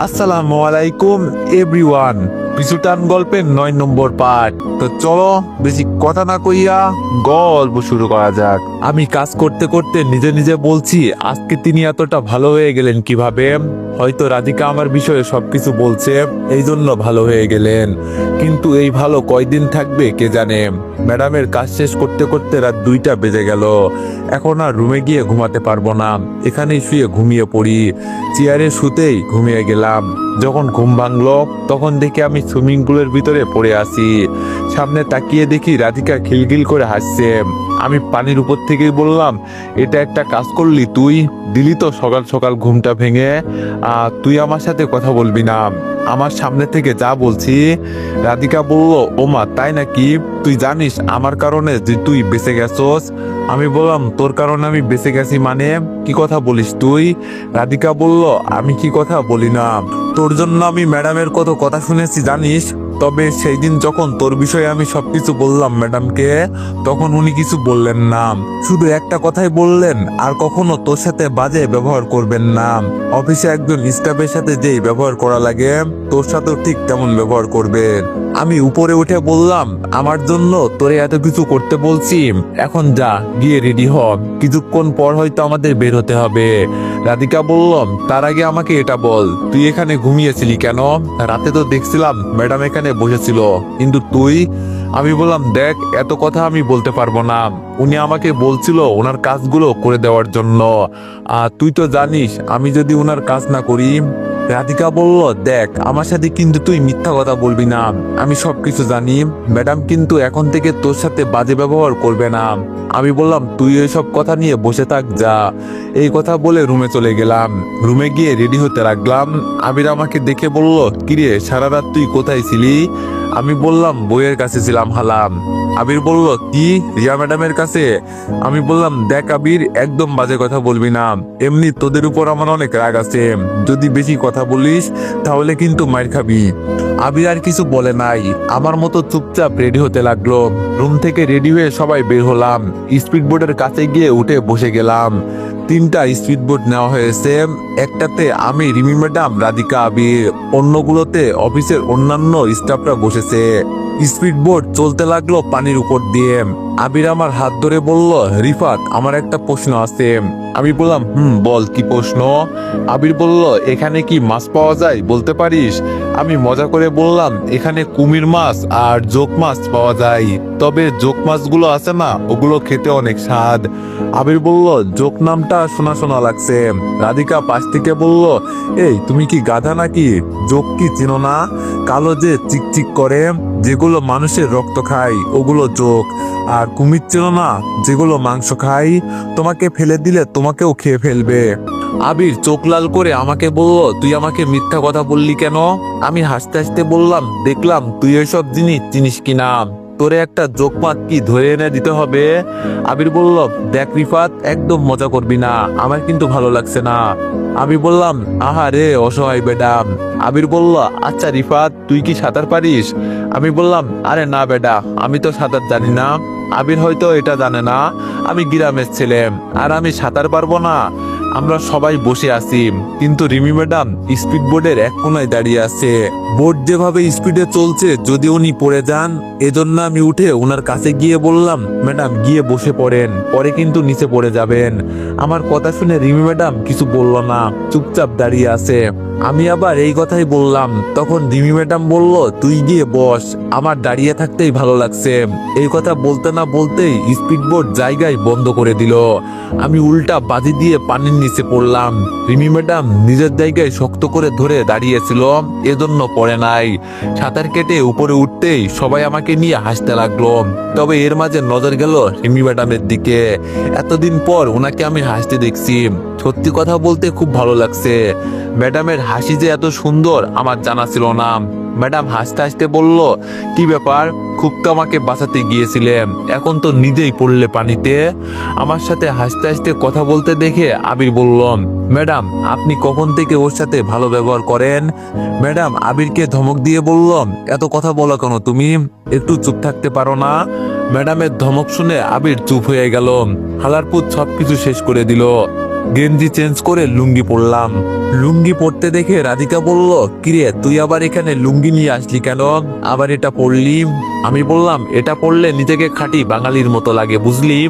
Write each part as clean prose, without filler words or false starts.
আসসালামু আলাইকুম এভরিওয়ান। পিছুটান গল্পের 9 নম্বর পার্ট। তো চলো বেশি কথা না কইয়া গল্প শুরু করা যাক। আমি কাজ করতে করতে নিজে নিজে বলছি, আজকে তিনি এতটা ভালো হয়ে গেলেন কিভাবে? হয়তো রাধিকা আমার বিষয়ে সবকিছু বলছে, এই জন্য ভালো হয়ে গেলেন। কিন্তু এই ভালো কয়দিন থাকবে কে জানে। ম্যাডামের কাজ শেষ করতে করতে রাত 2টা বেজে গেল। এখন আর রুমে গিয়ে ঘুমাতে পারবো না, এখানেই শুয়ে ঘুমিয়ে পড়ি। চেয়ারে শুতেই ঘুমিয়ে গেলাম। যখন ঘুম ভাঙলো তখন দেখি আমি সুইমিং পুলের ভিতরে পড়ে আছি। সামনে তাকিয়ে দেখি রাধিকা খিলখিল করে হাসছে। আমি পানির উপর থেকেই বললাম, এটা একটা কাজ করলি তুই, দিলি তো সকাল সকাল ঘুমটা ভেঙে। তুই আমার সাথে কথা বলবি না, আমার সামনে থেকে যা বলছি। রাধিকা বলল, ওমা তাই নাকি? তুই জানিস আমার কারণে যে তুই বেঁচে গেছস? আমি বললাম, তোর কারণে আমি বেঁচে গেছি মানে? কি কথা বলিস তুই? রাধিকা বলল, আমি কি কথা বলি না, তোর জন্য আমি ম্যাডামের কত কথা শুনেছি জানিস। তবে সেই দিন যখন তোর বিষয়ে আমি সবকিছু বললাম ম্যাডামকে, তখন উনি কিছু বললেন না, শুধু একটা কথাই বললেন, আর কখনো তোর সাথে বাজে ব্যবহার করবেন না। অফিসে একজন স্টাফের সাথে যেই ব্যবহার করা লাগে, তোর সাথেও ঠিক তেমন ব্যবহার করবেন। আমি উপরে উঠে বললাম, আমার জন্য তোরে এত কিছু করতে বলছি, এখন যা গিয়ে রেডি হ, কিছুক্ষণ পর হয়তো আমাদের বের হতে হবে। রাধিকা বললাম, তার আগে আমাকে এটা বল, তুই এখানে ঘুমিয়েছিলি কেন? রাতে তো দেখছিলাম ম্যাডাম এখানে বসেছিল, কিন্তু তুই? আমি বললাম, দেখ এত কথা আমি বলতে পারবো না, উনি আমাকে বলছিল ওনার কাজগুলো করে দেওয়ার জন্য। তুই তো জানিস আমি যদি ওনার কাজ না করি। রাধিকা বলল, দেখ আমার সাথে কিন্তু তুই মিথ্যা কথা বলবি না, আমি সবকিছু জানি। ম্যাডাম কিন্তু এখন থেকে তোর সাথে বাজে ব্যবহার করবে না। আমি বললাম, তুই এইসব কথা নিয়ে বসে থাক, যা। এই কথা বলে রুমে চলে গেলাম। রুমে গিয়ে রেডি হতে লাগলাম। আবির আমাকে দেখে বলল, কিরে সারা রাত তুই কোথায় ছিলি? আমি বললাম, বইয়ের কাছে ছিলাম হালাম। আবির বলল, কি, রিয়া ম্যাডামের কাছে? আমি বললাম, দেখ আবির, একদম বাজে কথা বলবি না, এমনি তোদের উপর আমার অনেক রাগ আছে, যদি বেশি কথা বলিস তাহলে কিন্তু মার খাবি। আবির আর কিছু বলে নাই, আমার মতো চুপচাপ রেডি হতে লাগলো। রুম থেকে রেডি হয়ে সবাই বের হলাম। স্পিড বোর্ডের কাছে গিয়ে উঠে বসে গেলাম। 3টা স্পিড বোর্ড নেওয়া হয়েছে, একটাতে আমি, রিমি ম্যাডাম, রাধিকা, আবির, অন্যগুলোতে অফিসের অন্যান্য স্টাফরা বসেছে। স্পিড বোর্ড চলতে লাগলো পানির উপর দিয়ে। আবির আমার হাত ধরে বলল, রিফাত আমার একটা প্রশ্ন আছে। আমি বললাম, বল কি প্রশ্ন? আবির বলল, এখানে কি মাছ পাওয়া যায় বলতে পারিস? আমি মজা করে বললাম, এখানে কুমির মাছ আর জোক মাছ পাওয়া যায়, তবে জোক মাছগুলো আছে না, ওগুলো খেতে অনেক স্বাদ। আবির বলল, জোক নামটা শোনা শোনা লাগছে। রাধিকা পাশ থেকে বলল, এই তুমি কি গাধা নাকি? জোক কি চিনো না? কালো যে চিকচিক করে, যেগুলো মানুষের রক্ত খায়, ওগুলো জোক। আর কুমির চিনো না, যেগুলো মাংস খায়, তোমাকে ফেলে দিলে তোমাকেও খেয়ে ফেলবে। আবির চোখ লাল করে আমাকে বলল, তুই আমাকে মিথ্যা কথা বললি কেন? আমি হাসতে হাসতে বললাম, দেখলাম তুই এসব জিনিস চিনিস কিনা, তোরে একটা জোকমাত কি ধরে এনে দিতে হবে? আবির বলল, দেখ রিফাত, একদম মজা করবি না, আমার কিন্তু ভালো লাগছে না। আমি বললাম, আহা রে অসহায় বেডাম। আবির বলল, আচ্ছা রিফাত, তুই কি সাঁতার পারিস? আমি বললাম, আরে না বেডা, আমি তো সাঁতার জানি না। আবির হয়তো এটা জানে না, আমি গ্রামের ছেলে, আর আমি সাঁতার পারবো না? আমরা সবাই বসে আছি, কিন্তু রিমি ম্যাডাম স্পিড বোর্ডের এক কোনায় দাঁড়িয়ে আছে। বোর্ড যেভাবে স্পিডে চলছে, যদি উনি পড়ে যান, এজন্য আমি উঠে ওনার কাছে গিয়ে বললাম, ম্যাডাম গিয়ে বসে পড়েন, পরে কিন্তু নিচে পড়ে যাবেন। আমার কথা শুনে রিমি ম্যাডাম কিছু বলল না, চুপচাপ দাঁড়িয়ে আছে। আমি আবার এই কথাই বললাম, তখন রিমি ম্যাডাম বলল, তুই গিয়ে বস, আমার দাঁড়িয়ে থাকতেই ভালো লাগছে। এই কথা বলতে না বলতেই স্পিড বোর্ড জায়গায় বন্ধ করে দিল। আমি উল্টা বাজি দিয়ে পানির নিচে পড়লাম। রিমি ম্যাডাম নিজের জায়গায় শক্ত করে ধরে দাঁড়িয়েছিল, এজন্য পড়ে নাই। সাঁতার কেটে উপরে উঠতেই সবাই আমাকে নিয়ে হাসতে লাগলো। তবে এর মাঝে নজর গেল রিমি ম্যাডামের দিকে। এতদিন পর ওনাকে আমি হাসতে দেখছি, সত্যি কথা বলতে খুব ভালো লাগছে। ম্যাডামের হাসি যে এত সুন্দর আমার জানা ছিল না। ম্যাডাম হাসতে হাসতে বলল, কি ব্যাপার, খুব তো আমাকে বাঁচাতে গিয়েছিলেন, এখন তো নিজেই পড়লে পানিতে। আমার সাথে হাসতে হাসতে কথা বলতে দেখে আবির বলল, ম্যাডাম আপনি কখন থেকে ওর সাথে ভালো ব্যবহার করেন? ম্যাডাম আবিরকে ধমক দিয়ে বলল, এত কথা বলো কেন তুমি, একটু চুপ থাকতে পারো না? ম্যাডামের ধমক শুনে আবির চুপ হয়ে গেল। হালারপুত সবকিছু শেষ করে দিল। গেঞ্জি চেঞ্জ করে লুঙ্গি পরলাম। লুঙ্গি পরতে দেখে রাধিকা বলল, কিরে তুই আবার এখানে লুঙ্গি নিয়ে আসলি কেন, আবার এটা পরলি? আমি বললাম, এটা পরলে নিজেকে খাঁটি বাঙালির মতো লাগে বুঝলি।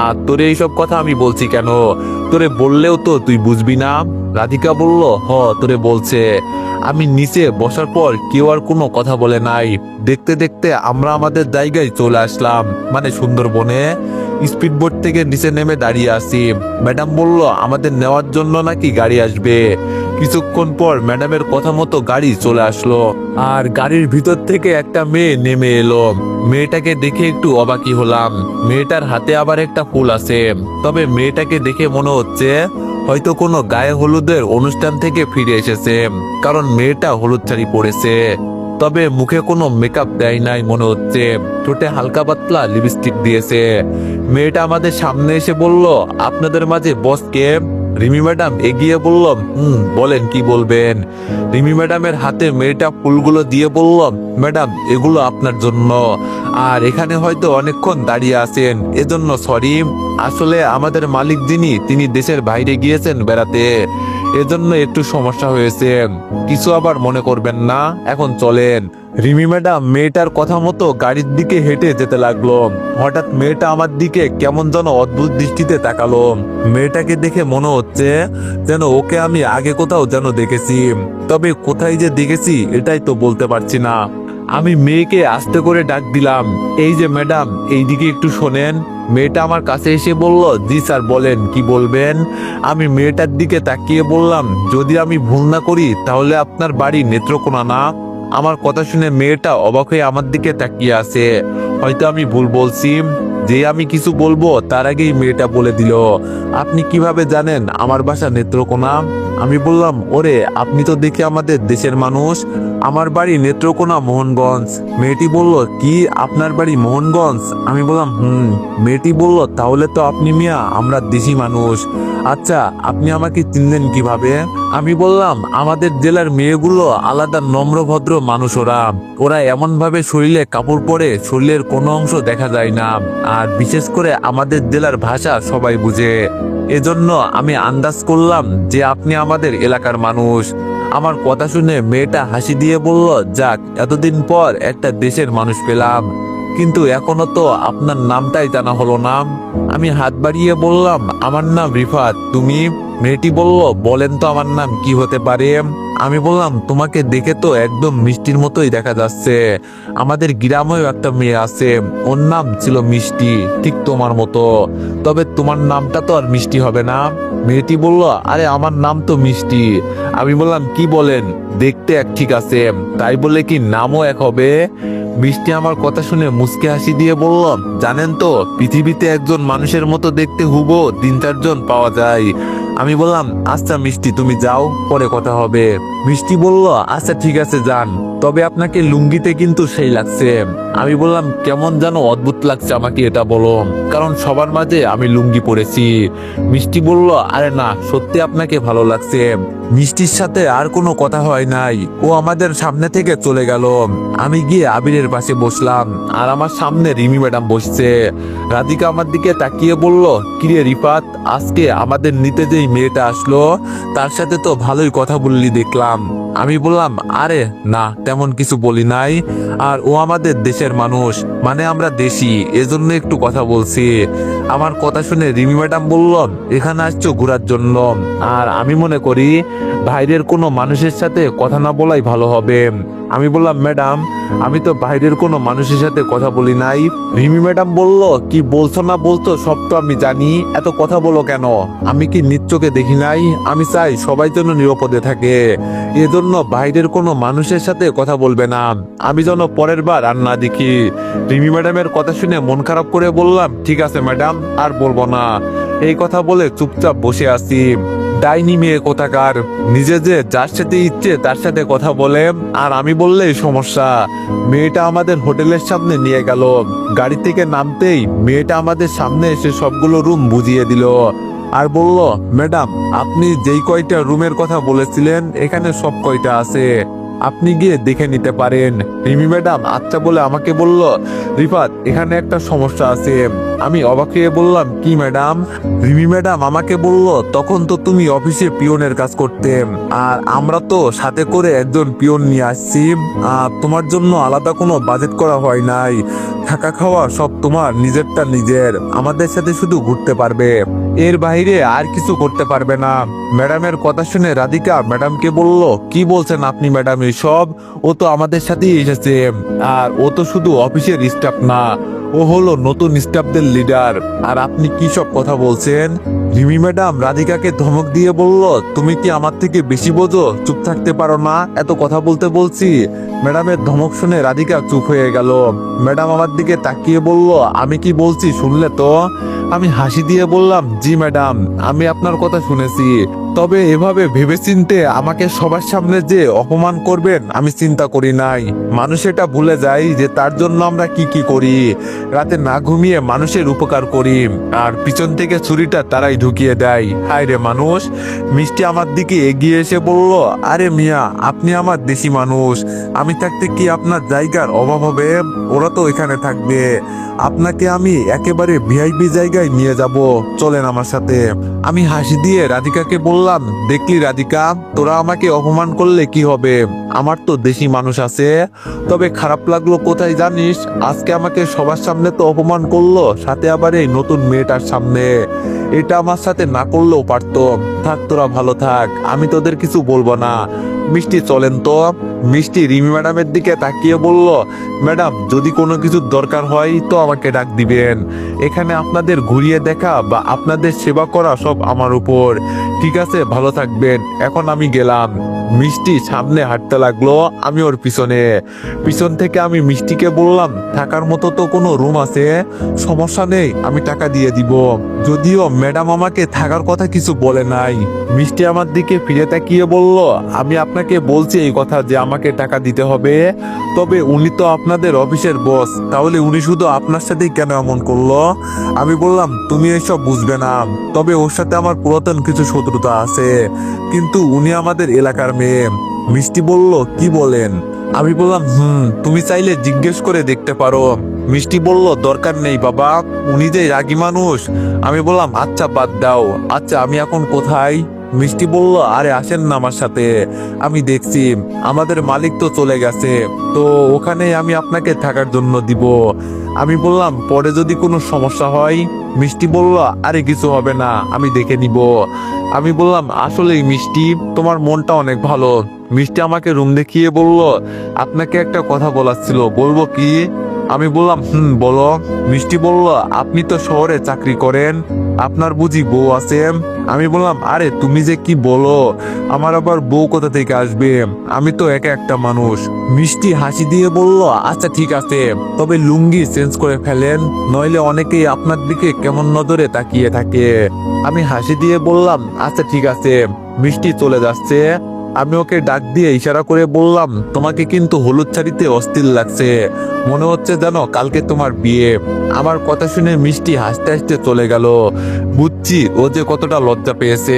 আর তোরে এইসব কথা আমি বলছি কেন, তোরে বললেও তো তুই বুঝবি না। রাধিকা বলল, হ তোরে বলছে। আমি নিচে বসার পর কেউ আর কোনো কথা বলে নাই। দেখতে দেখতে আমরা আমাদের জায়গায় চলে আসলাম, মানে সুন্দরবনে। স্পিডবোট থেকে নিচে নেমে দাঁড়িয়ে আছি। ম্যাডাম বলল আমাদের নেওয়ার জন্য নাকি গাড়ি আসবে। কিছুক্ষণ পর ম্যাডামের কথা মতো গাড়ি চলে আসলো, আর গাড়ির ভিতর থেকে একটা মেয়ে নেমে এলো। মেয়েটাকে দেখে একটু অবাকই হলাম। মেয়েটার হাতে আবার একটা ফুল আছে, তবে মেয়েটাকে দেখে মনে হচ্ছে হয়তো কোনো গায়ে হলুদের অনুষ্ঠান থেকে ফিরে এসেছে, কারণ মেয়েটা হলুদ শাড়ি পরেছে। তবে মুখে কোনো মেকআপ দেয় নাই মনে হচ্ছে, ঠোঁটে হালকা পাতলা লিপস্টিক দিয়েছে। মেয়েটা আমাদের সামনে এসে বলল, আপনাদের মাঝে বস কে? রিমি ম্যাডাম এগিয়ে বলল, বলেন কি বলবেন। রিমি ম্যাডামের হাতে মেয়েটা ফুলগুলো দিয়ে বলল, ম্যাডাম এগুলো আপনার জন্য। আর এখানে হয়তো অনেকক্ষণ দাঁড়িয়ে আছেন, এজন্য সরি। আসলে আমাদের মালিক যিনি, তিনি দেশের বাইরে গিয়েছেন বেড়াতে, এজন্য একটু সমস্যা হয়েছে। কিছু আবার মনে করবেন না, এখন চলেন। রিমি ম্যাডাম মেয়েটার কথা মতো গাড়ির দিকে হেঁটে যেতে লাগলো। হঠাৎ মেয়েটা আমার দিকে কেমন যেন অদ্ভুত দৃষ্টিতে তাকালো। মেয়েটাকে দেখে মনে হচ্ছে যেন ওকে আমি আগে কোথাও যেন দেখেছি, তবে কোথায় যে দেখেছি এটাই তো বলতে পারছি না। আমি মেয়েকে আস্তে করে ডাক দিলাম, এই যে ম্যাডাম এইদিকে একটু শোনেন। মেয়েটা আমার কাছে এসে বলল, জি স্যার বলেন কি বলবেন। আমি মেয়েটার দিকে তাকিয়ে বললাম, যদি আমি ভুল না করি তাহলে আপনার বাড়ি নেত্রকোনা না? আমার কথা শুনে মেয়েটা অবাক হয়ে আমার দিকে তাকিয়ে আছে। হয়তো আমি ভুল বলছি। যে আমি কিছু বলবো তার আগেই মেয়েটা বলে দিল, আপনি কিভাবে জানেন আমার বাসা নেত্রকোনা? আমি বললাম, ওরে আপনি তো দেখি আমাদের দেশের মানুষ, আমার বাড়ি নেত্রকোনা মোহনগঞ্জ। মেয়েটি বলল, কি আপনার বাড়ি মোহনগঞ্জ? আমি বললাম মেয়েটি বলল, তাহলে তো আপনি মিয়া আমরা দেশি মানুষ। আচ্ছা আপনি আমাকে চিনলেন কিভাবে? আমি বললাম, আমাদের জেলার মেয়েগুলো আলাদা নম্র ভদ্র মানুষ, ওরা এমন ভাবে শরীরে কাপড় পরে শরীরের কোনো অংশ দেখা যায় না, আর বিশেষ করে আমাদের জেলার ভাষা সবাই বুঝে। এজন্য আমি আন্দাজ করলাম যে আপনি আমাদের এলাকার মানুষ। আমার কথা শুনে মেয়েটা হাসি দিয়ে বলল, যাক এতদিন পর একটা দেশের মানুষ পেলাম, কিন্তু এখনো তো আপনার নামটাই জানা হলো না। আমি হাত বাড়িয়ে বললাম, আমার নাম রিফাত, তুমি? মেয়েটি বলল, বলেন তো আমার নাম কি হতে পারে? আমি বললাম, তোমাকে দেখে তো একদম মিষ্টির মতোই দেখা যাচ্ছে। আমাদের গ্রামেও একটা মেয়ে আছে, ওর নাম ছিল মিষ্টি, ঠিক তোমার মতো। তবে তোমার নামটা তো আর মিষ্টি হবে না। মেয়েটি বলল, আরে আমার নাম তো মিষ্টি। আমি বললাম, কি বলেন, দেখতে এক ঠিক আছে, তাই বলে কি নামও এক হবে? মিষ্টি আমার কথা শুনে মুচকি হাসি দিয়ে বলল, জানেন তো পৃথিবীতে একজন মানুষের মতো দেখতে হুবহু 3-4 জন পাওয়া যায়। আমি বললাম, আচ্ছা মিষ্টি তুমি যাও, পরে কথা হবে। মিষ্টি বলল, আচ্ছা ঠিক আছে যান, তবে আপনাকে লুঙ্গিতে কিন্তু সেই লাগছে। আমি বললাম, কেমন যেন অদ্ভুত লাগছে আমাকে এটা বলো, কারণ সবার মাঝে আমি লুঙ্গি পরেছি। মিষ্টি বলল, আরে না সত্যি আপনাকে ভালো লাগছে। মিষ্টির সাথে আর কোনো কথা হয় নাই, ও আমাদের সামনে থেকে চলে গেল। আমি গিয়ে আবিরের পাশে বসলাম, আর আমার সামনে রিমি ম্যাডাম বসছে। রাধিকা আমার দিকে তাকিয়ে বলল, কিরে রিফাত, আজকে আমাদের নিতে যেই মেয়েটা আসলো তার সাথে তো ভালোই কথা বললি দেখলাম। আমি বললাম, আরে না তেমন কিছু বলি নাই, আর ও আমাদের দেশের মানুষ, মানে আমরা দেশি, এজন্য একটু কথা বলছি। আমার কথা শুনে রিমি ম্যাডাম বলল, এখানে আসছো ঘোরার জন্য, আর আমি মনে করি বাইরের কোনো মানুষের সাথে কথা না বলাই ভালো হবে। আমি বললাম, ম্যাডাম আমি তো বাইরের কোনো মানুষের সাথে কথা বলি নাই। রিমি ম্যাডাম বলল, কি বলছো না বলতো সব তো আমি জানি, এত কথা বলো কেন? আমি কি নিজ চোখে দেখি নাই? আমি চাই সবাই যেন নিরাপদে থাকে, এজন্য বাইরের কোনো মানুষের সাথে কথা বলবে না, আমি যেন পরের বার আর না দেখি। রিমি ম্যাডামের কথা শুনে মন খারাপ করে বললাম, ঠিক আছে ম্যাডাম আর বলবো না। এই কথা বলে চুপচাপ বসে আছি। ডাইনি মেয়ে কোথাকার, নিজে যে যার সাথে ইচ্ছে তার সাথে কথা বলে, আর আমি বললেই সমস্যা। মেয়েটা আমাদের হোটেলের সামনে নিয়ে গেল। গাড়ি থেকে নামতেই মেয়েটা আমাদের সামনে এসে সবগুলো রুম বুঝিয়ে দিল, আর বলল, ম্যাডাম আপনি যেই কয়টা রুমের কথা বলেছিলেন এখানে সব কয়টা আছে। আপনি গিয়ে দেখে নিতে পারেন। রিমি ম্যাডাম আচ্ছা বলে আমাকে বলল, রিফাত এখানে একটা সমস্যা আছে। আমি অবাক হয়ে বললাম, কি ম্যাডাম? রিমি ম্যাডাম আমাকে বলল, তখন তো তুমি অফিসে পিয়নের কাজ করতে, আর আমরা তো সাথে করে একজন পিয়ন নিয়ে আসছি। তোমার জন্য আলাদা কোনো বাজেট করা হয় নাই। থাকা খাওয়া সব তোমার নিজেরটা নিজের, আমাদের সাথে শুধু ঘুরতে পারবে, এর বাইরে আর কিছু করতে পারবে না। ম্যাডামের কথা শুনে রাধিকা ম্যাডামকে বলল, কি বলছেন আপনি ম্যাডাম এসব? ও তো আমাদের সাথেই এসেছে, আর ও তো শুধু অফিসের স্টাফ না, ও হলো নতুন স্টাফদের লিডার। আর আপনি কি সব কথা বলছেন? রিমি ম্যাডাম রাধিকাকে ধমক দিয়ে বলল, তুমি কি আমার থেকে বেশি বোঝো? চুপ থাকতে পারো না? এত কথা বলতে বলছি। ম্যাডামের ধমক শুনে রাধিকা চুপ হয়ে গেল। ম্যাডাম আমার দিকে তাকিয়ে বলল, আমি কি বলছি শুনলে তো? আমি হাসি দিয়ে বললাম, জি ম্যাডাম, আমি আপনার কথা শুনেছি। তবে এভাবে ভেবেচিন্তে আমাকে সবার সামনে যে অপমান করবেন আমি চিন্তা করি নাই। মানুষ এটা ভুলে যায় যে তার জন্য আমরা কি কি করি। রাতে না ঘুমিয়ে মানুষের উপকার করি, আর পিছন থেকে ছুরিটা তারাই ঢুকিয়ে দেয়। হায় রে মানুষ। মিষ্টি আমার দিকে এগিয়ে এসে বলল, আরে মিয়া, আপনি আমার দেশি মানুষ, আমি থাকতে কি আপনার জায়গার অভাব হবে? ওরা তো এখানে থাকবে, আপনাকে আমি একেবারে ভিআইপি জায়গায় নিয়ে যাব, চলেন আমার সাথে। আমি হাসি দিয়ে রাধিকাকে বললাম, দেখলি রাধিকা, তোরা আমাকে অপমান করলে কি হবে? আমার তো দেশি মানুষ আছে। তবে খারাপ লাগলো কোথায় জানিস? আজকে আমাকে সবার সামনে তো অপমান করলো, সাথে আবার এই নতুন মেয়েটার সামনে। এটা আমার সাথে না করলেও পারতো। থাক, তোরা ভালো থাক, আমি তোদের কিছু বলবো না। মিষ্টি চলেন তো। মিষ্টি রিমি ম্যাডামের দিকে তাকিয়ে বলল, ম্যাডাম যদি কোনো কিছুর দরকার হয় তো আমাকে ডাক দিবেন। এখানে আপনাদের ঘুরিয়ে দেখা বা আপনাদের সেবা করা সব আমার উপর। ঠিক আছে, ভালো থাকবেন, এখন আমি গেলাম। মিষ্টি সামনে হাঁটতে লাগলো, আমি ওর পিছনে। পিছন থেকে আমি মিষ্টিকে বললাম, থাকার মতো তো কোনো রুম আছে? সমস্যা নেই, আমি টাকা দিয়ে দিব। যদিও ম্যাডাম আমাকে থাকার কথা কিছু বলে নাই। মিষ্টি আমার দিকে ফিরে তাকিয়ে বলল, আমি আপনাকে বলছি এই কথা যে আমাকে টাকা দিতে হবে। তবে উনি তো আপনাদের অফিসের বস, তাহলে উনি শুধু আপনার সাথেই কেন এমন করলো? আমি বললাম, তুমি এসব বুঝবে না, তবে ওর সাথে আমার পুরাতন কিছু শত্রুতা আছে, কিন্তু উনি আমাদের এলাকার মেয়ে। মিষ্টি বলল, কি বলেন? আমি বললাম, তুমি চাইলে জিজ্ঞেস করে দেখতে পারো। মিষ্টি বলল, দরকার নেই বাবা, উনি যে রাগী মানুষ। আমি বললাম, আচ্ছা বাদ দাও। আচ্ছা আমি এখন কোথায়? মিষ্টি বলল, আরে আসেন না আমার সাথে, আমি দেখছি। আমাদের মালিক তো চলে গেছে, তো ওখানে আমি আপনাকে থাকার জন্য দিব। আমি বললাম, পরে যদি কোনো সমস্যা হয়? মিষ্টি বলল, আরে কিছু হবে না, আমি দেখে নিব। আমি বললাম, আসলেই মিষ্টি, তোমার মনটা অনেক ভালো। মিষ্টি আমাকে রুম দেখিয়ে বলল, আপনাকে একটা কথা বলার ছিল, বলবো কি? আমি বললাম, বলো। মিষ্টি বলল, আপনি তো শহরে চাকরি করেন, আপনার বুঝি বউ আছে? আমি বললাম, আরে তুমি যে কি বলো, আমার আবার বউ কোথা থেকে আসবে? আমি তো একা একটা মানুষ। মিষ্টি হাসি দিয়ে বলল, আচ্ছা ঠিক আছে, তবে লুঙ্গি চেঞ্জ করে ফেলেন, নইলে অনেকেই আপনার দিকে কেমন নজরে তাকিয়ে থাকে। আমি হাসি দিয়ে বললাম, আচ্ছা ঠিক আছে। মিষ্টি চলে যাচ্ছে। আমি ওকে ডাক দিয়ে ইশারা করে বললাম, তোমাকে কিন্তু হলুদ শাড়িতে অস্থির লাগছে, মনে হচ্ছে যেন কালকে তোমার বিয়ে। আমার কথা শুনে মিষ্টি হাসতে হাসতে চলে গেল। বুঝছি ও যে কতটা লজ্জা পেয়েছে।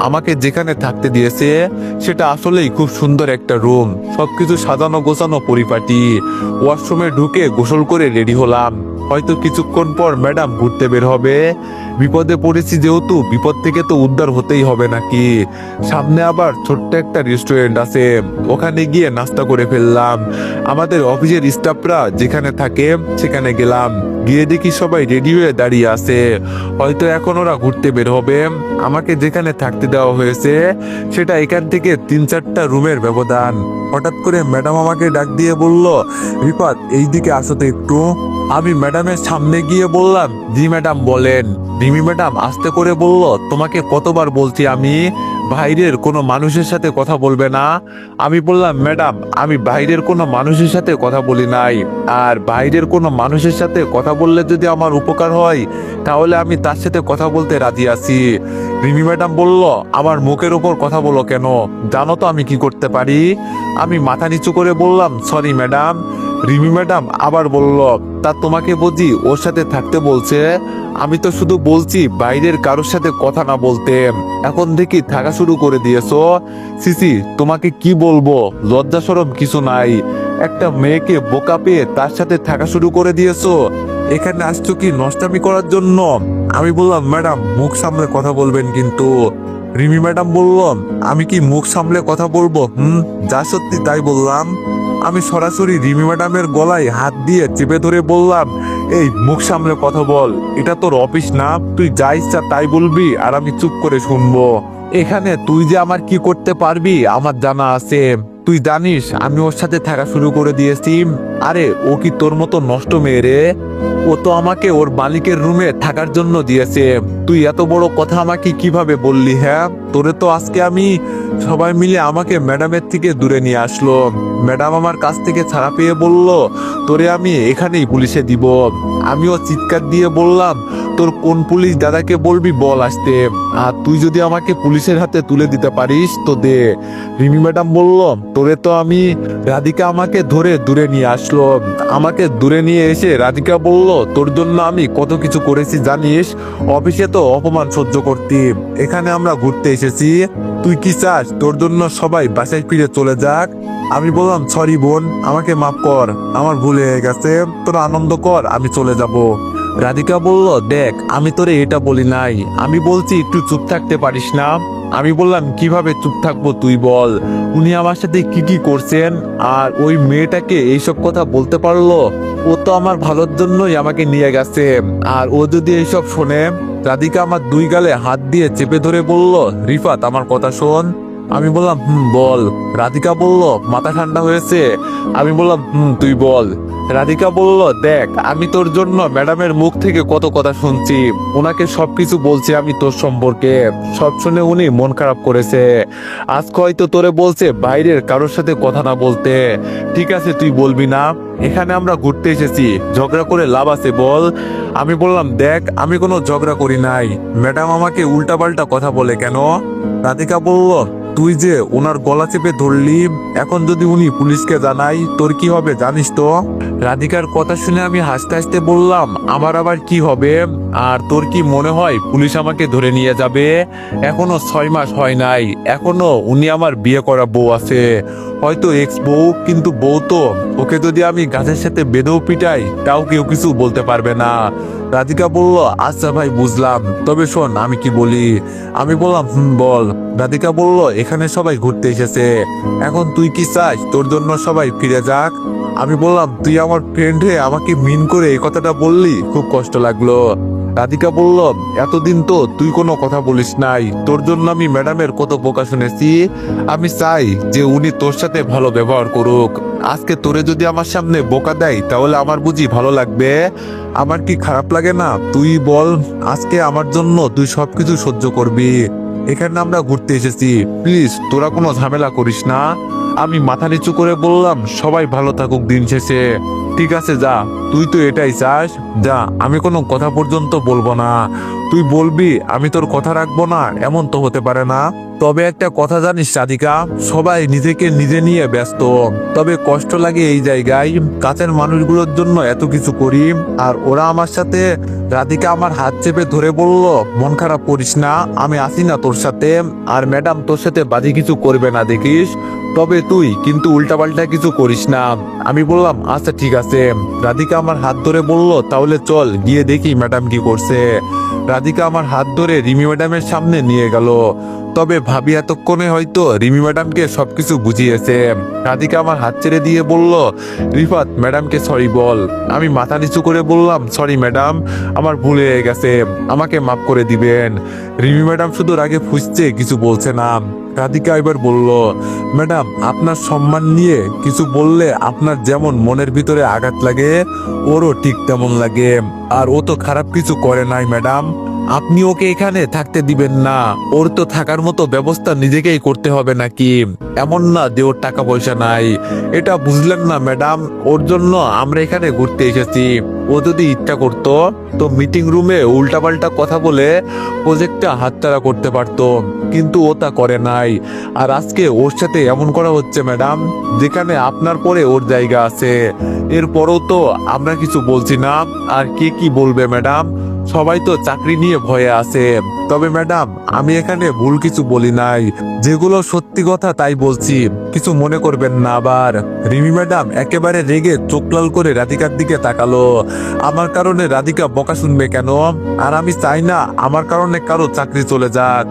আমাকে যেখানে থাকতে দিয়েছে সেটা আসলেই খুব সুন্দর একটা রুম, সবকিছু সাজানো গোছানো পরিপাটি। ওয়াশরুমে ঢুকে গোসল করে রেডি হলাম। হয়তো কিছুক্ষণ পর ম্যাডাম ঘুরতে বের হবে। বিপদে পড়েছি যেহেতু, বিপদ থেকে তো উদ্ধার হতেই হবে নাকি। সামনে আবার ছোট্ট একটা রেস্টুরেন্ট আছে, ওখানে গিয়ে নাস্তা করে ফেললাম। আমাদের অফিসের স্টাফরা যেখানে থাকে সেখানে গেলাম, গিয়ে দেখি সবাই রেডি হয়ে দাঁড়িয়ে আছে। হয়তো এখন ওরা ঘুরতে বের হবে। আমাকে যেখানে থাকতে দেওয়া হয়েছে সেটা এখান থেকে 3-4টা রুমের ব্যবধান। হঠাৎ করে ম্যাডাম আমাকে ডাক দিয়ে বলল, রিফাত এইদিকে আসো তো একটু। আমি ম্যাডামের সামনে গিয়ে বললাম, জি ম্যাডাম বলেন। রিমি ম্যাডাম আস্তে করে বলল, তোমাকে কতবার বলছি আমি, বাইরের কোনো মানুষের সাথে কথা বলবে না। আমি বললাম, ম্যাডাম আমি বাইরের কোনো মানুষের সাথে কথা বলি নাই, আর বাইরের কোনো মানুষের সাথে কথা বললে যদি আমার উপকার হয় তাহলে আমি তার সাথে কথা বলতে রাজি আছি। রিমি ম্যাডাম বলল, আমার মুখের উপর কথা বলো কেন? জানো তো আমি কি করতে পারি? আমি মাথা নিচু করে বললাম, সরি ম্যাডাম। রিমি ম্যাডাম আবার বলল, তা তোমাকে বুঝি ওর সাথে থাকতে বলছে? আমি তো শুধু বলছি বাইরের কারোর সাথে কথা না বলতে, এখন দেখি থাকা শুরু করে দিয়েছো। সিসি, তোমাকে কি বলবো, লজ্জা শরম কিছু নাই। একটা মেয়েকে বোকা পেয়ে তার সাথে থাকা শুরু করে দিয়েছো। এখানে আসছো কি নষ্টামি করার জন্য? আমি বললাম ম্যাডাম মুখ সামলে কথা বলবেন কিন্তু। রিমি ম্যাডাম বললাম আমি কি মুখ সামলে কথা বলবো? যা সত্যি তাই বললাম। আমি সরাসরি রিমি ম্যাডামের গলায় হাত দিয়ে চেপে ধরে বললাম, এই মুখ সামলে কথা বল, এটা তোর অফিস না, তুই যা ইচ্ছা তাই বলবি আর আমি চুপ করে শুনবো। এখানে তুই যে আমার কি করতে পারবি আমার জানা আছে। তুই জানিস আমি ওর সাথে থাকা শুরু করে দিয়েছি। আরে ও কি তোর মতো নষ্ট মেয়ে রে? ও তো আমাকে ওর মালিকের রুমে থাকার জন্য দিয়েছে। তুই এত বড় কথা আমাকে কিভাবে বললি? হ্যাঁ, তোরে তো আজকে আমি, সবাই মিলে আমাকে ম্যাডামের থেকে দূরে নিয়ে আসলো। ম্যাডাম আমার কাছ থেকে ছাড়া পেয়ে বলল তোরে আমি এখানেই পুলিশে দিব। আমিও চিৎকার দিয়ে বললাম তোর কোন পুলিশ দাদাকে বলবি বল আসতে, আর তুই যদি আমাকে পুলিশের হাতে তুলে দিতে পারিস তো দে। রিমি ম্যাডাম বলল তোরে তো আমি, রাধিকা আমাকে ধরে দূরে নিয়ে আসলো। আমাকে দূরে নিয়ে এসে রাধিকা বলল তোর জন্য আমি কত কিছু করেছি জানিস, অফিসে তো অপমান সহ্য করতি, এখানে আমরা ঘুরতে এসেছি। তুই কি চাস তোর জন্য সবাই বাসায় ফিরে চলে যাক? আমি বললাম সরি বোন, আমাকে মাফ কর, আমার ভুল হয়ে গেছে, তোরা আনন্দ কর, আমি চলে যাব। রাধিকা বলল দেখ আমি তোরে এটা বলি নাই, আমি বলছি একটু চুপ থাকতে পারিস না। আমি বললাম কিভাবে চুপ থাকবো তুই বল, উনি আমার সাথে কি কি করছেন, আর ওই মেয়েটাকে এইসব কথা বলতে পারলো? ও তো আমার ভালোর জন্যই আমাকে নিয়ে গেছে, আর ও যদি এইসব শোনে। রাধিকা আমার দুই গালে হাত দিয়ে চেপে ধরে বলল রিফাত আমার কথা শোন। আমি বললাম বল। রাধিকা বলল মাথা ঠান্ডা হয়েছে। আমি বললাম তুই বল। রাধিকা বলল দেখ আমি তোর জন্য ম্যাডামের মুখ থেকে কত কথা শুনছি, ওনাকে সবকিছু বলছি আমি তোর সম্পর্কে, সব শুনে উনি মন খারাপ করেছে। আজকে হয়তো তোরে বলছে বাইরের কারোর সাথে কথা না বলতে। ঠিক আছে তুই বলবি না, এখানে আমরা ঘুরতে এসেছি, ঝগড়া করে লাভ আছে বল। আমি বললাম দেখ আমি কোনো ঝগড়া করি নাই, ম্যাডাম আমাকে উল্টাপাল্টা কথা বলে কেন? রাধিকা বলল তুই যে ওনার গলা চেপে ধরলি, এখন যদি উনি পুলিশকে জানাই তোর কি হবে জানিস তো? রাধিকার কথা শুনে আমি হাসতে হাসতে বললাম আমার আবার কি হবে? আর তোর কি মনে হয় পুলিশ আমাকে ধরে নিয়ে যাবে? এখনো 6 মাস হয় নাই, এখনো উনি আমার বিয়ে করা বউ আছে, হয়তো এক্স বউ, কিন্তু বউ তো। ওকে যদি আমি গাছের সাথে বেঁধেও পিটাই তাও কেউ কিছু বলতে পারবে না। রাধিকা বলল আচ্ছা ভাই বুঝলাম, তবে শোন আমি কি বলি। আমি বললাম বল। রাধিকা বলল এখানে সবাই ঘুরতে এসেছে, এখন তুই কি চাস তোর জন্য সবাই ফিরে যাক? আমি বললাম তুই আমার ফ্রেন্ড হয়ে আমাকে মিন করে এই কথাটা বললি, খুব কষ্ট লাগলো। রাধিকা বলল এতদিন তো তুই কোনো কথা বলিস নাই, তোর জন্য আমি ম্যাডামের কত বোকা শুনেছি। আমি চাই যে উনি তোর সাথে ভালো ব্যবহার করুক। আজকে তোরে যদি আমার সামনে বোকা দেয় তাহলে আমার বুঝি ভালো লাগবে? আমার কি খারাপ লাগে না? তুই বল, আজকে আমার জন্য তুই সবকিছু সহ্য করবি। এখানে আমরা ঘুরতে এসেছি, প্লিজ তোরা কোনো ঝামেলা করিস না। আমি মাথা নিচু করে বললাম সবাই ভালো থাকুক দিন শেষে। ঠিক আছে যা, তুই তো এটাই চাস, যা, আমি কোনো কথা পর্যন্ত বলবো না। তুই বলবি আমি তোর কথা রাখবো না এমন তো হতে পারে না। তবে একটা কথা জানিস রাধিকা, সবাই নিজেকে নিজে নিয়ে ব্যস্ত, তবে কষ্ট লাগে এই জায়গায়, কাছের মানুষগুলোর জন্য এত কিছু করি আর ওরা আমার সাথে। রাধিকা আমার হাত চেপে ধরে বলল মন খারাপ করিস না, আমি আছি না তোর সাথে, আর ম্যাডাম তোর সাথে বাজে কিছু করবে না দেখিস, তবে তুই কিন্তু উল্টাপাল্টা কিছু করিস না। আমি বললাম আচ্ছা ঠিক আছে। রাধিকা আমার হাত ধরে বলল তাহলে চল গিয়ে দেখি ম্যাডাম কি করছে। রাধিকা আমার হাত ধরে রিমি ম্যাডামের সামনে নিয়ে গেল, তবে ভাবি এতক্ষণে হয়তো রিমি ম্যাডামকে সবকিছু বুঝিয়েছে। রাধিকা আমার হাত ছেড়ে দিয়ে বলল রিফাত ম্যাডামকে সরি বল। আমি মাথা নিচু করে বললাম সরি ম্যাডাম, আমার ভুল হয়ে গেছে, আমাকে মাফ করে দিবেন। রিমি ম্যাডাম শুধু রাগে ফুঁসছে, কিছু বলছে না। রাধিকা এবার বলল ম্যাডাম আপনার সম্মান নিয়ে কিছু বললে আপনার যেমন মনের ভিতরে আঘাত লাগে ওরও ঠিক তেমন লাগে, আর ও তো খারাপ কিছু করে নাই ম্যাডাম, আপনি ওকে এখানে থাকতে দিবেন না। ওর তো থাকার মতো ব্যবস্থা নিজেকেই করতে হবে নাকি? এমন না যে ওর টাকা পয়সা নাই, এটা বুঝলেন না ম্যাডাম? ওর জন্য আমরা এখানে ঘুরতে এসেছি। ও যদি ইচ্ছা করতো তো মিটিং রুমে উল্টাপাল্টা কথা বলে প্রজেক্টটা হাতছাড়া করতে পারতো, কিন্তু ও তা করে নাই। আর আজকে ওর সাথে এমন করা হচ্ছে ম্যাডাম, যেখানে আপনার পরে ওর জায়গা আছে। এরপরও তো আমরা কিছু বলছি না, আর কে কি বলবে ম্যাডাম? সবাই তো চাকরি নিয়ে ভয়ে আছে। তবে ম্যাডাম, আমি এখানে ভুল কিছু বলি নাই, যেগুলো সত্যি কথা তাই বলছি, কিছু মনে করবেন না আবার। রিমি ম্যাডাম একেবারে রেগে চোখ লাল করে রাধিকার দিকে তাকালো। আমার কারণে রাধিকা বকা শুনবে কেন? আর আমি চাই না আমার কারণে কারো চাকরি চলে যাক।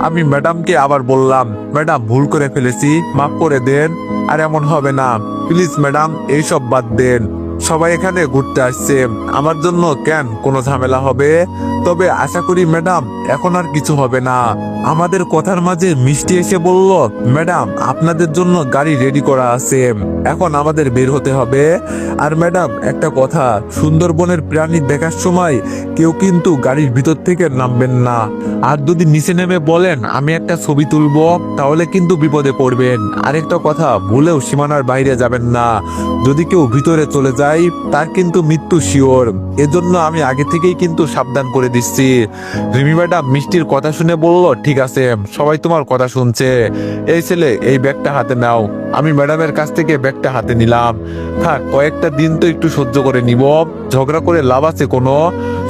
আমি ম্যাডামকে আবার বললাম, ম্যাডাম ভুল করে ফেলেছি, মাফ করে দেন। আর এমন হবে না, প্লিজ ম্যাডাম, এইসব বাদ দেন। সবাই এখানে ঘুরতে আসছে, আমার জন্য কেন কোনো ঝামেলা হবে? তবে আশা করি ম্যাডাম এখন আর কিছু হবে না। আমাদের কথার মাঝে মিষ্টি এসে বলল, ম্যাডাম আপনাদের জন্য গাড়ি রেডি করা আছে, এখন আমাদের বের হতে হবে। আর ম্যাডাম একটা কথা, সুন্দরবনের প্রাণী দেখার সময় কেউ কিন্তু গাড়ির ভিতর থেকে নামবেন না। আর যদি নিচে নেমে বলেন আমি একটা ছবি তুলবো, তাহলে কিন্তু বিপদে পড়বেন। আরেকটা কথা, ভুলেও সীমানার বাইরে যাবেন না। যদি কেউ ভিতরে চলে যায় তার কিন্তু মৃত্যু শিওর। এজন্য আমি আগে থেকেই কিন্তু সাবধান করে দিচ্ছি। রিমি ম্যাডাম মিষ্টির কথা শুনে বলল, ঠিক আছে, সবাই তোমার কথা শুনছে। এই ছেলে, এই ব্যাগটা হাতে নাও। আমি ম্যাডামের কাছ থেকে ব্যাগটা হাতে নিলাম। থাক, কয়েকটা দিন তো একটু সহ্য করে নিব, ঝগড়া করে লাভ আছে কোনো?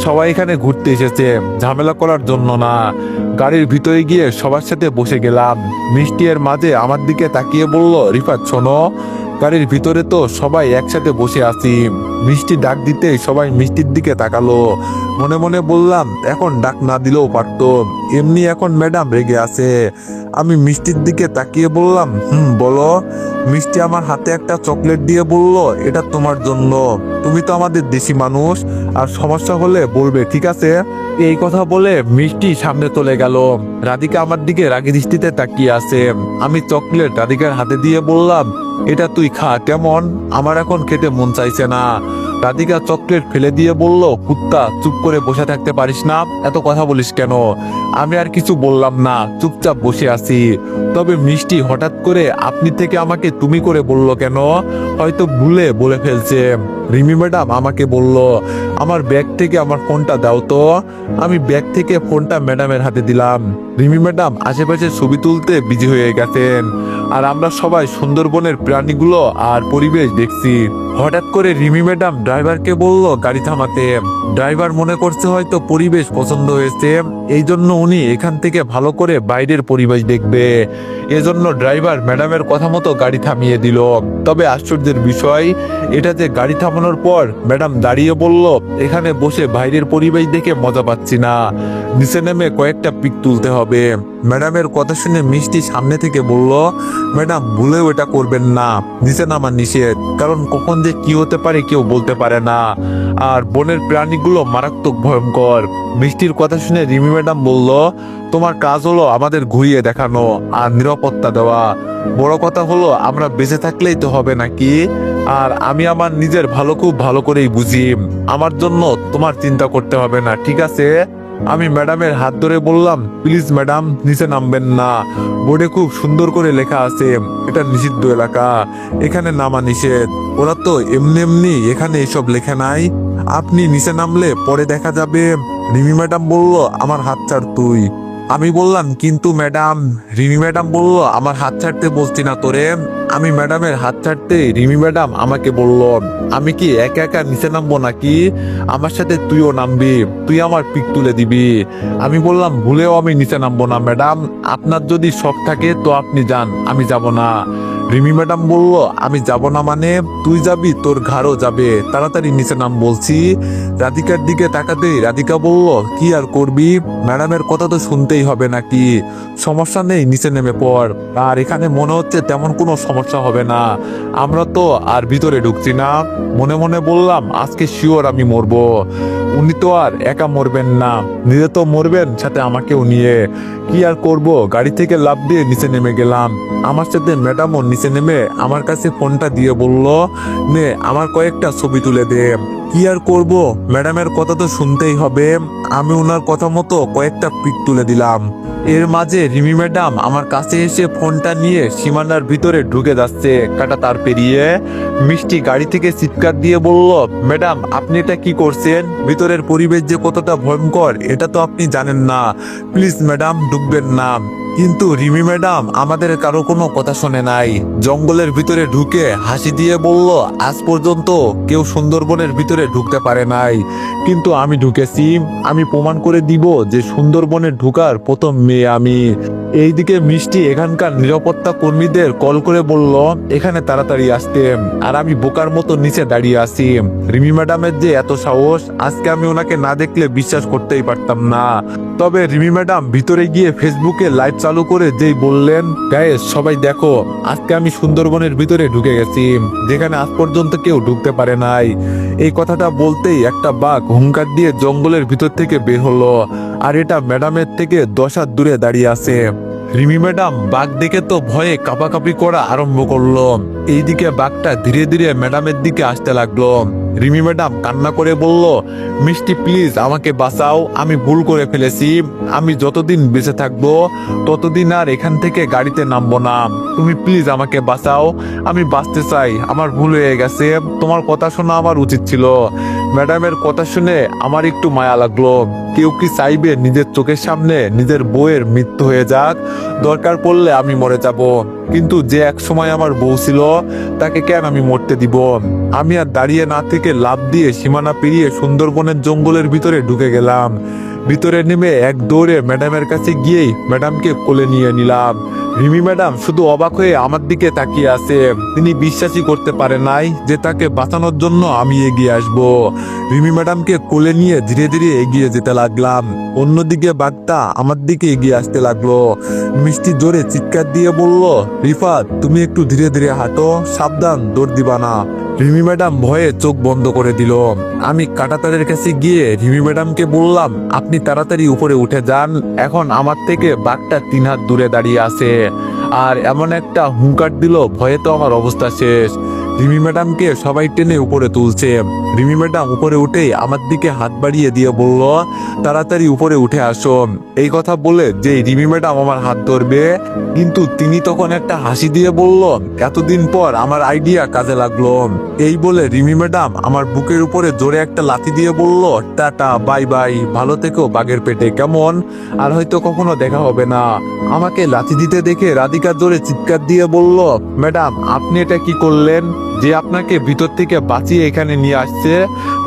সবাই এখানে ঘুরতে এসেছে, ঝামেলা করার জন্য না। গাড়ির ভিতরে গিয়ে সবার সাথে বসে গেলাম। মিষ্টি এর মাঝে আমার দিকে তাকিয়ে বলল, রিফাত শোনো, গাড়ির ভিতরে তো সবাই একসাথে বসে আছি। মিষ্টি ডাক দিতে সবাই মিষ্টির দিকে তাকালো। মনে মনে বললাম, এখন ডাক না দিলেও পারতো, এমনি এখন ম্যাডাম রেগে আছে। আমি মিষ্টির দিকে তাকিয়ে বললাম, বলো। মিষ্টি আমার হাতে একটা চকলেট দিয়ে বলল, এটা তোমার জন্য। তুমি তো আমাদের দেশি মানুষ, আর সমস্যা হলে বলবে, ঠিক আছে? এই কথা বলে মিষ্টি সামনে চলে গেল। রাধিকা আমার দিকে রাগী দৃষ্টিতে তাকিয়ে আছে। আমি চকলেট রাধিকার হাতে দিয়ে বললাম, এটা তুই খা, কেমন? আমার এখন খেতে মন চাইছে না। রাধিকা চকলেট ফেলে দিয়ে বলল, কুত্তা, চুপ করে বসে থাকতে পারিস না? এত কথা বলিস কেন? আমি আর কিছু বললাম না, চুপচাপ বসে আছি। তবে মিষ্টি হঠাৎ করে আপনি থেকে আমাকে তুমি করে বলল কেন? হয়তো ভুলে বলে ফেলছে। রিমি ম্যাডাম আমাকে বলল, আমার ব্যাগ থেকে আমার ফোনটা দাও তো। আমি ব্যাগ থেকে ফোনটা ম্যাডামের হাতে দিলাম। রিমি ম্যাডাম আশেপাশে ছবি তুলতে বিজি হয়ে গেছেন, আর আমরা সবাই সুন্দরবনের প্রাণীগুলো আর পরিবেশ দেখছি। হঠাৎ করে রিমি ম্যাডাম ড্রাইভারকে বলল গাড়ি থামাতে। ড্রাইভার মনে করছে হয়তো পরিবেশ পছন্দ হয়েছে, এই জন্য উনি এখান থেকে ভালো করে বাইরের পরিবেশ দেখবে। এজন্য ড্রাইভার ম্যাডামের কথা মতো গাড়ি থামিয়ে দিল। তবে আশ্চর্যের বিষয়, এটা যে গাড়ি থামানোর পর ম্যাডাম দাঁড়িয়ে বলল, এখানে বসে বাইরের পরিবেশ দেখে মজা পাচ্ছি না, নিচে নেমে কয়েকটা পিক তুলতে হবে। ম্যাডামের কথা শুনে মিষ্টি সামনে থেকে বলল, ম্যাডাম ভুলেও এটা করবেন না, নিচে নামা নিষেধ, কারণ কখন যে কি হতে পারে কেউ বলতে পারে না। আর বনের প্রাণীগুলো মারাত্মক ভয়ঙ্কর। মিষ্টির কথা শুনে রিমি ম্যাডাম বলল, তোমার কাজ হলো আমাদের ঘুরিয়ে দেখানো আর নিরাপত্তা দেওয়া। বড় কথা হলো আমরা বেঁচে থাকলেই তো হবে নাকি? আর আমি আমার নিজের ভালো খুব ভালো করেই বুঝি, আমার জন্য তোমার চিন্তা করতে হবে না, ঠিক আছে? আমি ম্যাডামের হাত ধরে বললাম, প্লিজ ম্যাডাম, নিচে নামবেন না। বোর্ডে খুব সুন্দর করে লেখা আছে, এটা নিষিদ্ধ এলাকা, এখানে নামা নিষেধ। ওরা তো এমনি এমনি এখানে এসব লেখা নাই, আপনি নিচে নামলে পরে দেখা যাবে। রিমি ম্যাডাম বলল, আমার হাত ছাড় তুই। আমি বললাম, কিন্তু ম্যাডাম। রিমি ম্যাডাম বলল, আমার হাত ছাড়তে বলছি না তোরে। আমি ম্যাডামের হাত ছাড়তে রিমি ম্যাডাম আমাকে বলল, আমি কি একা একা নিচে নামবো নাকি? আমার সাথে তুইও নামবি, তুই আমার পিক তুলে দিবি। আমি বললাম, ভুলেও আমি নিচে নামবো না ম্যাডাম, আপনার যদি শখ থাকে তো আপনি যান, আমি যাব না। রিমি ম্যাডাম বলল, আমি যাব না মানে? তুই যাবি, তোর ঘাড়ও যাবে, তাড়াতাড়ি নিচে নাম বলছি। রাধিকার দিকে তাকাতে রাধিকা বলল, কি আর করবি, ম্যাডামের কথা তো শুনতেই হবে নাকি? সমস্যা নেই, নিচে নেমে পড়। আর এখানে মনে হচ্ছে তেমন কোনো সমস্যা হবে না, আমরা তো আর ভিতরে ঢুকছি না। মনে মনে বললাম, আজকে শিওর আমি মরবো। উনি তো আর একা মরবেন না, নিজে তো মরবেন, সাথে আমাকেও নিয়ে। কি আর করব, গাড়ি থেকে লাফ দিয়ে নিচে নেমে গেলাম। আমার সাথে ম্যাডামও নিচে নেমে আমার কাছে ফোনটা দিয়ে বলল, নে আমার কয়েকটা ছবি তুলে দে। কি আর করব, ম্যাডামের কথা তো শুনতেই হবে। আমি ওনার কথা মতো কয়েকটা পিক তুলে দিলাম। এর মাঝে রিমি ম্যাডাম আমার কাছে এসে ফোনটা নিয়ে সীমানার ভিতরে ঢুকে যাচ্ছে কাটা তার পেরিয়ে। মিষ্টি গাড়ি থেকে চিৎকার দিয়ে বলল, ম্যাডাম আপনি এটা কি করছেন? ভিতরের পরিবেশ যে কতটা ভয়ঙ্কর এটা তো আপনি জানেন না। প্লিজ ম্যাডাম ঢুকবেন না। কিন্তু রিমি ম্যাডাম আমাদের কারো কোনো কথা শোনে নাই। জঙ্গলের ভিতরে ঢুকে হাসি দিয়ে বলল, আজ পর্যন্ত কেউ সুন্দরবনের ভিতরে ঢুকতে পারে নাই, কিন্তু আমি ঢুকেছি। আমি প্রমাণ করে দিব যে সুন্দরবনে ঢুকার প্রথম মেয়ে আমি। এইদিকে মিষ্টি এখানকার নিরাপত্তা কর্মীদের কল করে বলল এখানে তাড়াতাড়ি আসতে। আর আমি বোকার মতো নিচে দাঁড়িয়ে আছি। রিমি ম্যাডামের যে এত সাহস, আজকে আমি ওনাকে না দেখলে বিশ্বাস করতেই পারতাম না। তবে রিমি ম্যাডাম ভিতরে গিয়ে ফেসবুকে লাইভ চালু করে যেই বললেন, গাইস সবাই দেখো, আজকে আমি সুন্দরবনের ভিতরে ঢুকে গেছি, যেখানে আজ পর্যন্ত কেউ ঢুকতে পারে নাই। এই কথাটা বলতেই একটা বাঘ হুঙ্কার দিয়ে জঙ্গলের ভিতর থেকে বের হলো। আর এটা ম্যাডামের থেকে 10 হাত দূরে দাঁড়িয়ে আছে। রিমি ম্যাডাম বাঘ দেখে তো ভয়ে কাঁপাকাঁপি করা আরম্ভ করলো। এইদিকে বাঘটা ধীরে ধীরে ম্যাডামের দিকে আসতে লাগলো। রিমি ম্যাডাম কান্না করে বলল, মিষ্টি প্লিজ আমাকে বাঁচাও, আমি ভুল করে ফেলেছি। আমি যতদিন বেঁচে থাকবো ততদিন আর এখান থেকে গাড়িতে নামবো না। তুমি প্লিজ আমাকে বাঁচাও, আমি বাঁচতে চাই, আমার ভুল হয়ে গেছে, তোমার কথা শোনা আমার উচিত ছিল। ম্যাডামের কথা শুনে আমার একটু মায়া লাগলো। কেউ কি চাইবে নিজের চোখের সামনে নিজের বউয়ের মৃত্যু হয়ে যাক? দরকার পড়লে আমি মরে যাব, কিন্তু যে এক সময় আমার বউ ছিল তাকে কেন আমি মরতে দিব? আমি আর দাঁড়িয়ে না থেকে লাফ দিয়ে সীমানা পেরিয়ে সুন্দরবনের জঙ্গলের ভিতরে ঢুকে গেলাম। ভিতরে নেমে এক দৌড়ে ম্যাডামের কাছে গিয়েই ম্যাডামকে কোলে নিয়ে নিলাম। রিমি ম্যাডাম শুধু অবাক হয়ে আমার দিকে তাকিয়ে আছে। তিনি বিশ্বাসই করতে পারে নাই যে তাকে বাঁচানোর জন্য আমি এগিয়ে আসব। রিমি ম্যাডামকে কোলে নিয়ে ধীরে ধীরে এগিয়ে যেতে লাগলাম। অন্যদিকে বাঘটা আমার দিকে এগিয়ে আসতে লাগলো। মিষ্টি জোরে চিৎকার দিয়ে বলল, রিফাত তুমি একটু ধীরে ধীরে হাঁটো, সাবধান, দৌড় দিবা না। রিমি ম্যাডাম ভয়ে চোখ বন্ধ করে দিল। আমি কাঁটাতারের কাছে গিয়ে রিমি ম্যাডামকে বললাম, আপনি তাড়াতাড়ি উপরে উঠে যান, এখন আমার থেকে বাঘটা 3 হাত দূরে দাঁড়িয়ে আছে। আর এমন একটা হুঙ্কার দিল, ভয়ে তো আমার অবস্থা শেষ। রিমি ম্যাডামকে সবাই টেনে উপরে তুলছে। রিমি ম্যাডাম উপরে উঠেই আমার দিকে হাত বাড়িয়ে দিয়ে বলল, তাড়াতাড়ি উপরে উঠে আসো। এই কথা বলে যে রিমি ম্যাডাম আমার হাত ধরবে, কিন্তু তিনি তখন একটা হাসি দিয়ে বলল, এতদিন পর আমার আইডিয়া কাজে লাগলো। এই বলে রিমি ম্যাডাম আমার বুকের উপরে জোরে একটা লাথি দিয়ে বলল, টাটা, বাই বাই, ভালো থেকো বাঘের পেটে, কেমন? আর হয়তো কখনো দেখা হবে না। আমাকে লাথি দিতে দেখে রাধিকা জোরে চিৎকার দিয়ে বলল, ম্যাডাম আপনি এটা কি করলেন? যে আপনাকে ভিতর থেকে বাঁচিয়ে এখানে নিয়ে আসছে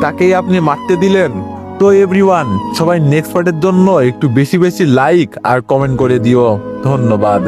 তাকেই আপনি মারতে দিলেন। তো এভরিওয়ান, সবাই নেক্সট পার্টের জন্য একটু বেশি বেশি লাইক আর কমেন্ট করে দিও। ধন্যবাদ।